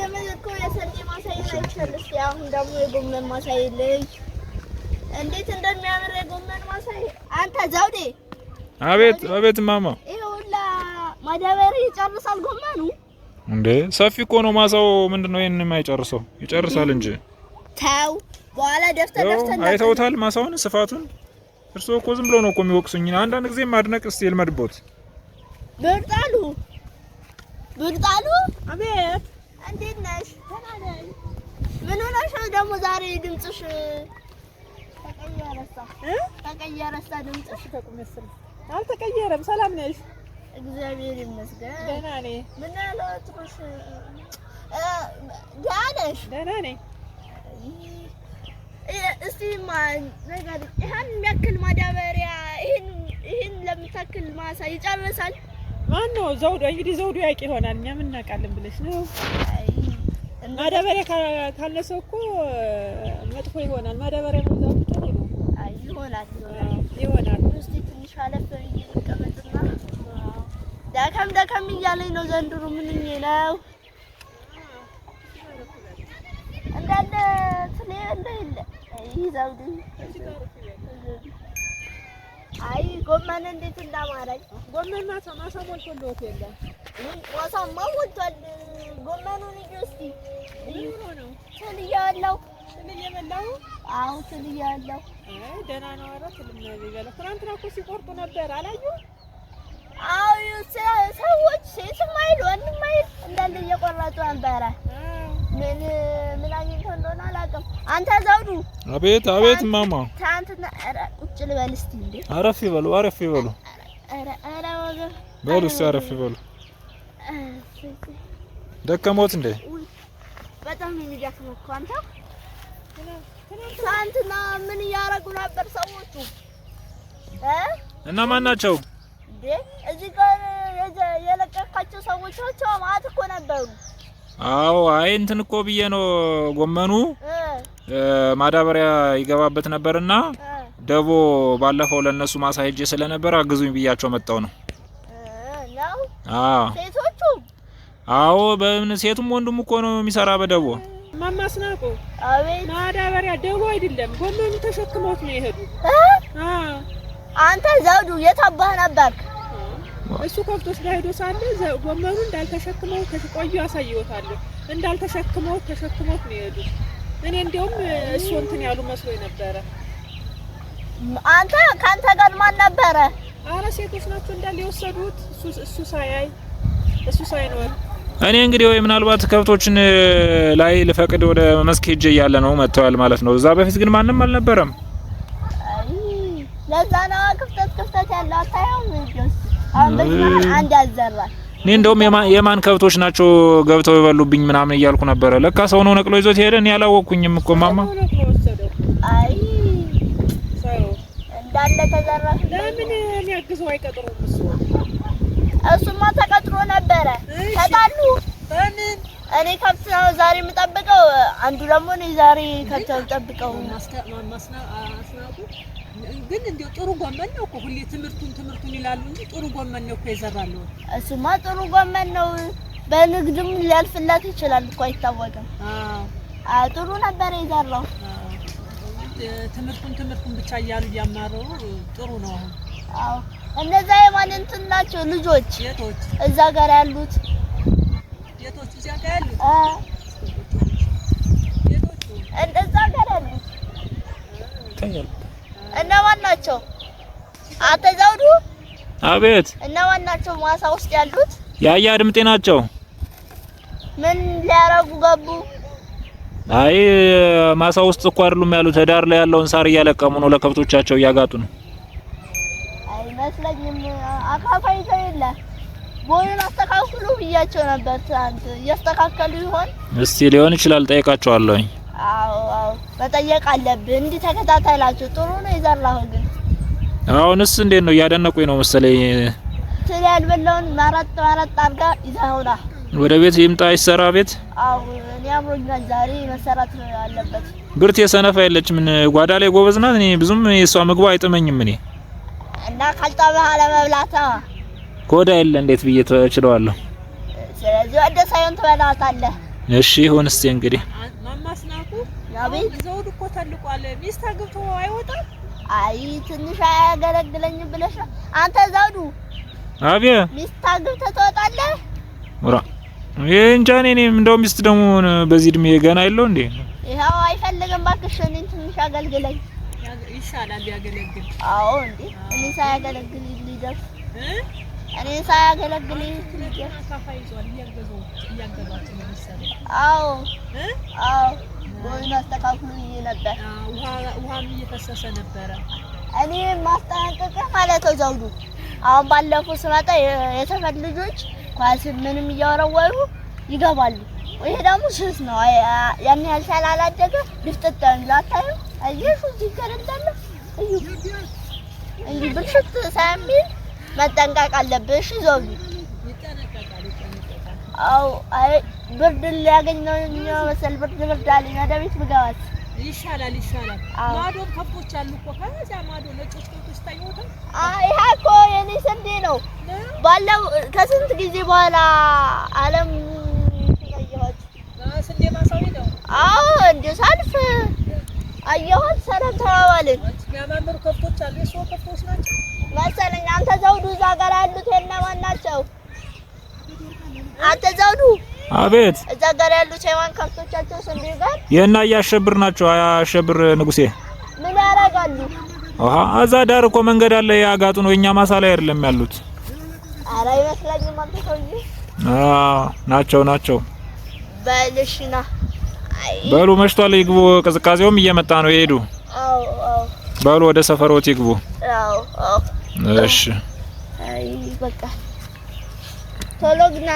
ዘመድ እኮ የሰንዴ ማሳይ አይቻልሽ። አሁን ደግሞ የጎመን ማሳይ ልጅ እንዴት እንደሚያምር የጎመን ማሳይ። አንተ ዘውዴ። አቤት አቤት ማማ። ይኸውላ ማዳበሪያ ይጨርሳል ጎመኑ እንዴ? ሰፊ እኮ ነው ማሳው። ምንድነው ይሄን የማይጨርሰው? ይጨርሳል እንጂ ታው በኋላ ደፍተር አይተውታል ማሳውን ስፋቱን። እርሶ እኮ ዝም ብሎ ነው እኮ የሚወቅሱኝ። አንዳንድ ጊዜ ማድነቅ እስቲ ልመድቦት። ብርጣሉ አቤት እንዴት ነሽ? ደህና ነኝ። ምን ሆነሽ ነው ደግሞ ዛሬ ድምፅሽ ተቀየረሳ? ድምፅሽ ተቆመሰለ። አልተቀየረም። ሰላም ነሽ? እግዚአብሔር ይመስገን ደህና ነኝ። ምን ያለው ጥሩሽ? ያለሽ ደህና ነኝ። እስቲ ማን ነገር ይሄን የሚያክል ማዳበሪያ ይሄን ለምታክል ማሳ ይጨርሳል? ማን ነው? ዘውዱ። እንግዲህ ዘውዱ ያውቅ ይሆናል። እኛ ምን እናውቃለን ብለሽ ነው? ማዳበሪያ ካነሰው እኮ መጥፎ ይሆናል። ማዳበሪያ መብዛቱ ጥሩ ነው። አይ ይሆናል። እስቲ ትንሽ አለፈ ይቀመጥና ደከም እያለኝ ነው ዘንድሮ። ምንኝ ነው እንዳለ ትኔ እንደለ ይዘውዱ። አይ ጎመን እንዴት እንዳማረኝ። ጎመን ማሳ ሞልቶልዎት የለም? ማሳማ ሞልቷል። ጎመኑን እስቲ እዩ ነው ትልያለሁ። ትልየበላው? አዎ ትልያለሁ። አይ ደህና ነው። ኧረ ትልም ነው የሚበላው። ትናንትና እኮ ሲቆርጡ ነበር አላዩ? አዎ ሰዎች ሴትም አይሉ ወንድም አይሉ እንዳለ እየቆረጡ ነበረ። ምን አግኝተው እንደሆነ አላውቅም። አንተ ዘውዱ። አቤት አቤት ማማ። ትናንትና ቁጭ ልበል እስቲ እንዴ። አረፍ ይበሉ አረፍ ይበሉ። ኧረ ወገን በሉ እስቲ አረፍ ይበሉ። ደከሞት እንዴ? በጣም ነው የሚደክመው እኮ አንተ። ትናንትና ምን እያደረጉ ነበር ሰዎቹ? እና ማን ናቸው እንዴ? እዚህ ጋር የለቀቃቸው ሰዎች ናቸው። ማለት እኮ ነበሩ። አዎ አይ እንትን እኮ ብዬ ነው ጎመኑ ማዳበሪያ ይገባበት ነበርና ደቦ ባለፈው ለነሱ ማሳ ሄጄ ስለነበር አግዙኝ ብያቸው መጣው ነው። ነው? አዎ ሴቶቹ? አዎ በምን ሴቱም ወንዱም እኮ ነው የሚሰራ በደቦ። ማማስናቁ አቤት። ማዳበሪያ ደቦ አይደለም ጎመኑ ተሸክመውት ነው የሄዱት። አንተ ዘውዱ የት አባህ ነበርክ? እሱ ከብቶች ጋር ሄዶ ሳለ ጎመኑ እንዳልተሸክመው ተቆዩ ያሳየውታል። እንዳልተሸክመው ተሸክመውት ነው የሄዱት። እኔ እንደውም እሱ እንትን ያሉ መስሎኝ ነበረ። አንተ ካንተ ጋር ማን ነበረ? አረ ሴቶች ናቸው እንዳለ የወሰዱት። እሱ ሳይኖር እኔ እንግዲህ ወይ ምናልባት ከብቶችን ላይ ልፈቅድ ወደ መስክ ሄጄ እያለ ነው መጥተዋል ማለት ነው። እዛ በፊት ግን ማንም አልነበረም። አይ ለዛ ነው ክፍተት ያለው አታየውም? አንድ ያዘራል። እኔ እንደውም የማን ከብቶች ናቸው ገብተው ይበሉብኝ ምናምን እያልኩ ነበረ። ለካ ሰው ነው ነቅሎ ይዞት ሄደ። እኔ ያላወቅኩኝም እኮ ማማ። አይ እንዳለ ተዘራፍ። ለምን የሚያግዘው አይቀጥሩም? እሱማ ተቀጥሮ ነበረ። ተጣሉ። በምን እኔ ከብት ነው ዛሬ የምጠብቀው፣ አንዱ ደግሞ እኔ ዛሬ ከብት ነው የምጠብቀው። አስናቁ ግን እንዴው ጥሩ ጎመን ነው እኮ ሁሌ ትምርቱን ይላሉ እንጂ ጥሩ ጎመን ነው እኮ የዘራለው። እሱማ ጥሩ ጎመን ነው። በንግድም ሊያልፍላት ይችላል እኮ አይታወቅም። ጥሩ ነበር የዘራው። ትምርቱን ብቻ እያሉ እያማረው ጥሩ ነው። አዎ እነዛ የማን እንትን ናቸው ልጆች? የቶች እዛ ጋር ያሉት የቶች እዛ ጋር ያሉት የቶች እዛ ጋር ያሉት እነማን ናቸው? አቶ ዘውዱ። አቤት። እነማን ናቸው ማሳ ውስጥ ያሉት? ያያ ድምጤ ናቸው። ምን ሊያረጉ ገቡ? አይ ማሳ ውስጥ እኮ አይደሉም ያሉት፣ ዳር ላይ ያለውን ሳር እያለቀሙ ነው፣ ለከብቶቻቸው እያጋጡ ነው። አይመስለኝም። አካፋ ይዘው የለ ቦዩን አስተካክሉ ብያቸው ነበር ትናንት። እያስተካከሉ ይሆን? እስቲ ሊሆን ይችላል፣ ጠይቃቸዋለሁ። አዎ መጠየቅ አለብህ። እንዲህ ተከታተላቸው። ጥሩ ነው የዘራኸው ግን። አሁንስ እንዴት ነው? እያደነቁኝ ነው መሰለኝ። ትል ያልበላውን ማራጥ አድርጋ ይዘኸውና ወደ ቤት ይምጣ ይሰራ ቤት። አዎ እኔ አምሮኛል። ዛሬ መሰራት አለበት። ብርት የሰነፈ አይለች ምን ጓዳ ላይ ጎበዝ ናት። እኔ ብዙም የሷ ምግቡ አይጥመኝም። እኔ እና ካልጣበህ አለመብላታ ኮዳ የለ እንዴት ብዬ ተችለዋለሁ። ስለዚህ ወደ ሳይሆን ትበላታለህ። እሺ ይሁን እስቲ እንግዲህ ማማስናቁ አቤት ዘውድ እኮ ተልቋል። ሚስት አግብቶ አይወጣም። አይ ትንሽ አያገለግለኝ ብለሽ አንተ ዘውዱ አብየ ሚስት አግብተህ ትወጣለህ? ወራ እንጃ እኔም እንደው ሚስት ደግሞ በዚህ እድሜ ገና አይለው እንዴ? ይሄው አይፈልግም እባክሽ እኔን ትንሽ አገልግለኝ ይሻላል ያገለግል። አዎ እንዴ እኔ ሳያገለግል ሊደርስ እኔ ሳያገለግል ሊደርስ ካፋይዟል እያገዛች ነው መሰለኝ። አዎ አዎ ወይና አስተካክሉ ነበር። ውሃም እየፈሰሰ ነበረ። እኔ ማስጠንቀቂያ ማለት ነው ዘውዱ አሁን ባለፈው ስመጣ የሰፈር ልጆች ኳስ ምንም እያወረወሩ ይገባሉ። ይሄ ደግሞ ስስ ነው ያን ያህል ስላላደገ ልፍጥጥ እንዳታዩ አየሽ ይከረዳል እዩ እንዲህ ብልሽት ሳይሚል መጠንቀቅ አለብሽ ዘውዱ። አው አይ ብርድ ሊያገኝ ነው መሰል ብርድ አለኝ ወደ ቤት ብገባት ይሻላል። ማዶ ከብቶች አሉ እኮ ከዛ ማዶ ነጮች ከብቶች ታይወጣ። ይሄ እኮ የኔ ስንዴ ነው ባለው ከስንት ጊዜ በኋላ አለም ታየዋች ስንዴ ማሳው ነው። አዎ እንደ ሳልፍ አየሁት ሰላም ተባባልን። ያማምሩ ከብቶች አሉ የሰው ከብቶች ናቸው መሰለኝ። አንተ ዘውዱ እዛ ጋር ያሉት የነማን ናቸው? አንተ ዘውዱ አቤት እዛ ጋር ያሉት የማን ከብቶቻቸው ስንዴ ጋር የና ያሸብር ናቸው። አያሸብር ንጉሴ ምን ያደርጋሉ? እዛ ዳር እኮ መንገድ አለ ያጋጡ ነው። እኛ ማሳ ላይ አይደለም ያሉት። ኧረ አይመስለኝም አንተ ሰውዬ። ናቸው በልሽና በሉ መሽቷል ይግቡ። ቅዝቃዜውም እየመጣ ነው ይሄዱ። አዎ በሉ ወደ ሰፈሮት ይግቡ። አዎ እሺ አይ በቃ ቶሎ ግና